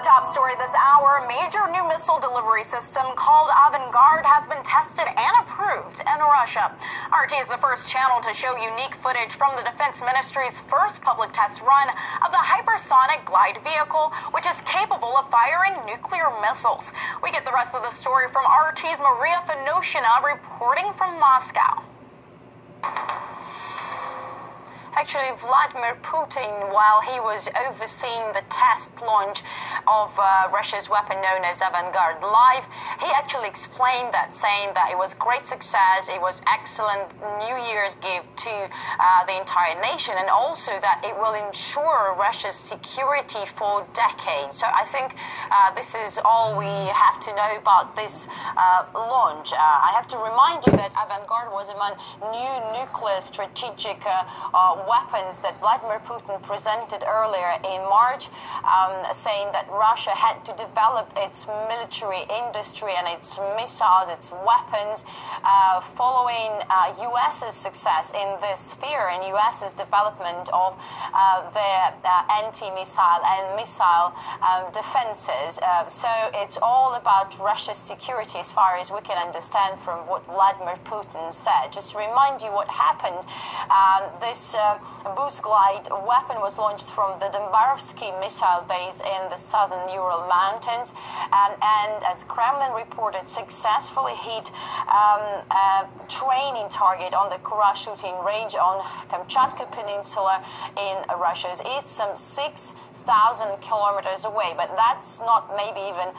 Our top story this hour, major new missile delivery system called Avangard has been tested and approved in Russia. RT is the first channel to show unique footage from the Defense Ministry's first public test run of the hypersonic glide vehicle, which is capable of firing nuclear missiles. We get the rest of the story from RT's Maria Finoshina reporting from Moscow. Actually, Vladimir Putin, while he was overseeing the test launch of Russia's weapon known as Avangard Live, he actually explained that, saying that it was great success, it was excellent New Year's gift to the entire nation, and also that it will ensure Russia's security for decades. So I think this is all we have to know about this launch. I have to remind you that Avangard was among new nuclear strategic weapons that Vladimir Putin presented earlier in March, saying that Russia had to develop its military industry and its missiles, its weapons, following U.S.'s success in this sphere and U.S.'s development of their anti-missile and missile defenses. So it's all about Russia's security as far as we can understand from what Vladimir Putin said. Just to remind you what happened, this boost glide weapon was launched from the Dombarovsky missile base in the southern Ural Mountains, and as Kremlin reported, successfully hit a training target on the Kura shooting range on Kamchatka Peninsula in Russia's east, some 6,000 kilometers away. But that's not maybe even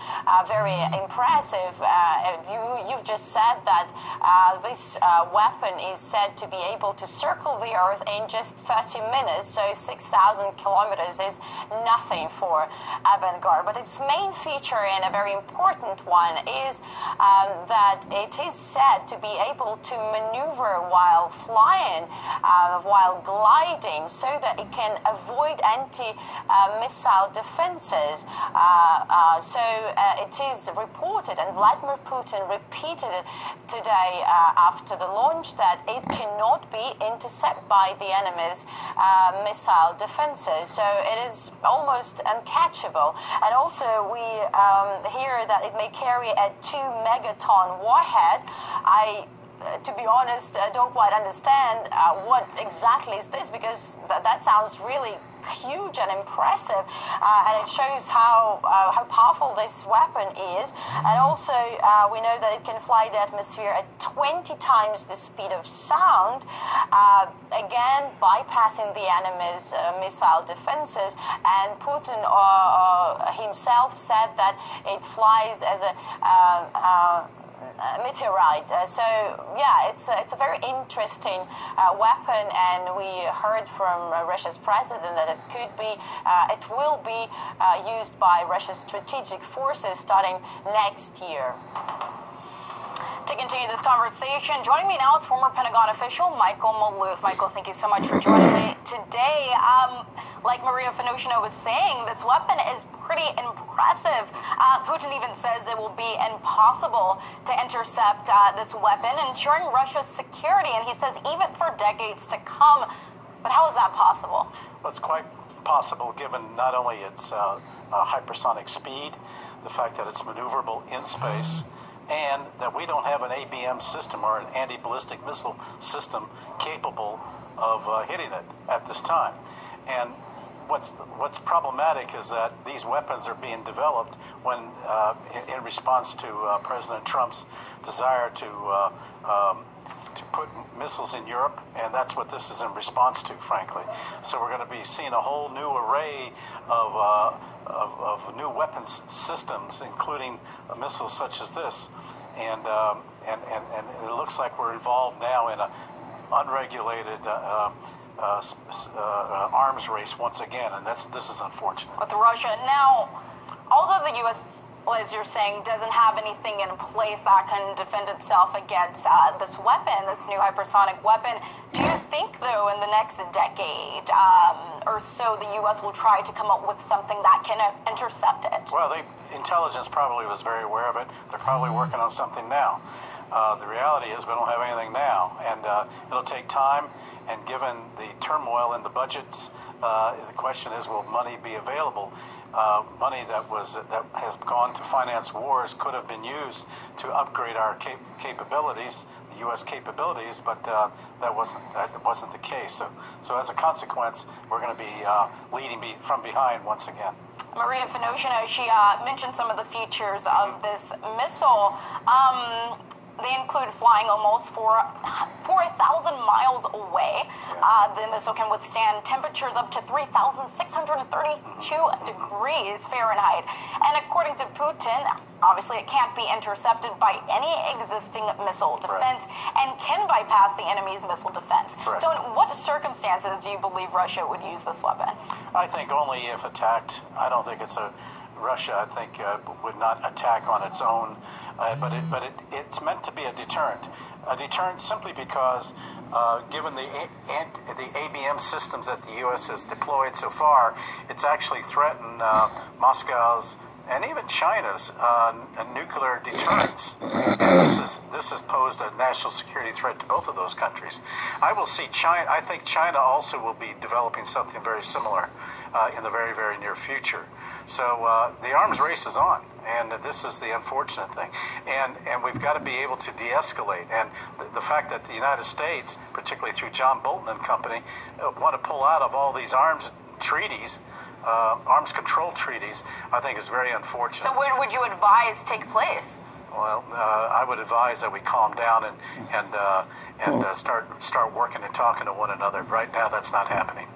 very impressive. You've just said that this weapon is said to be able to circle the Earth in just 30 minutes, so 6,000 kilometers is nothing for Avangard. But its main feature, and a very important one, is that it is said to be able to maneuver while flying, while gliding, so that it can avoid missile defenses. So it is reported, and Vladimir Putin repeated it today after the launch, that it cannot be intercepted by the enemy's missile defenses. So it is almost uncatchable. And also we hear that it may carry a 2-megaton warhead. To be honest, I don't quite understand what exactly is this, because that sounds really huge and impressive, and it shows how powerful this weapon is. And also we know that it can fly the atmosphere at 20 times the speed of sound, again bypassing the enemy's missile defenses. And Putin himself said that it flies as a meteorite. So yeah, it's a very interesting weapon, and we heard from Russia's president that it will be used by Russia's strategic forces starting next year. To continue this conversation, joining me now is former Pentagon official Michael Maloof. Michael, thank you so much for joining me today. Like Maria Finoshina was saying, this weapon is pretty impressive. Putin even says it will be impossible to intercept this weapon, ensuring Russia's security, and he says even for decades to come. But how is that possible? Well, it's quite possible, given not only its hypersonic speed, the fact that it's maneuverable in space, and that we don't have an ABM system or an anti-ballistic missile system capable of hitting it at this time. And what's problematic is that these weapons are being developed when in response to President Trump's desire to put missiles in Europe, and that's what this is in response to, frankly. So we're going to be seeing a whole new array of new weapons systems, including missiles such as this, and it looks like we're involved now in an unregulated arms race once again, and this is unfortunate. With Russia now, although the U.S., as you're saying, doesn't have anything in place that can defend itself against this weapon, this new hypersonic weapon, do you think, though, in the next decade or so, the U.S. will try to come up with something that can intercept it? Well, intelligence probably was very aware of it. They're probably working on something now. The reality is we don't have anything now, and it'll take time. And given the turmoil in the budgets, the question is, will money be available? Money that has gone to finance wars could have been used to upgrade our capabilities, the U.S. capabilities, but that wasn't the case. So as a consequence, we're going to be leading from behind once again. Maria Finoshina, she mentioned some of the features of this missile. They include flying almost 4,000 miles away. The missile can withstand temperatures up to 3,632 degrees Fahrenheit. And according to Putin, obviously it can't be intercepted by any existing missile defense and can bypass the enemy's missile defense. So in what circumstances do you believe Russia would use this weapon? I think only if attacked. I don't think Russia, I think, would not attack on its own, but it's meant to be a deterrent. A deterrent simply because, given the ABM systems that the U.S. has deployed so far, it's actually threatened Moscow's and even China's nuclear deterrence. This has posed a national security threat to both of those countries. I think China also will be developing something very similar in the very, very near future. So the arms race is on, and this is the unfortunate thing. And we've got to be able to de-escalate. And the fact that the United States, particularly through John Bolton and company, want to pull out of all these arms treaties, arms control treaties, I think is very unfortunate. So when would you advise take place? Well, I would advise that we calm down and start working and talking to one another. Right now, that's not happening.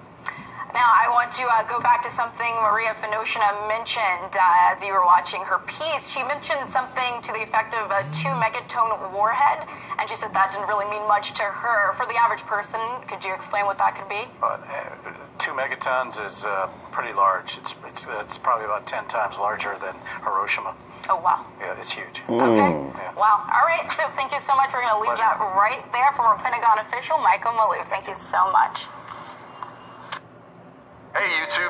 Now, I want to go back to something Maria Finoshina mentioned as you were watching her piece. She mentioned something to the effect of a 2-megaton warhead, and she said that didn't really mean much to her. For the average person, could you explain what that could be? 2 megatons is pretty large. It's probably about 10 times larger than Hiroshima. Oh, wow. Yeah, it's huge. Okay. Yeah. Wow. All right. So thank you so much. We're going to leave that right there from our Pentagon official, Michael Maloof. Thank you so much. Hey, YouTube.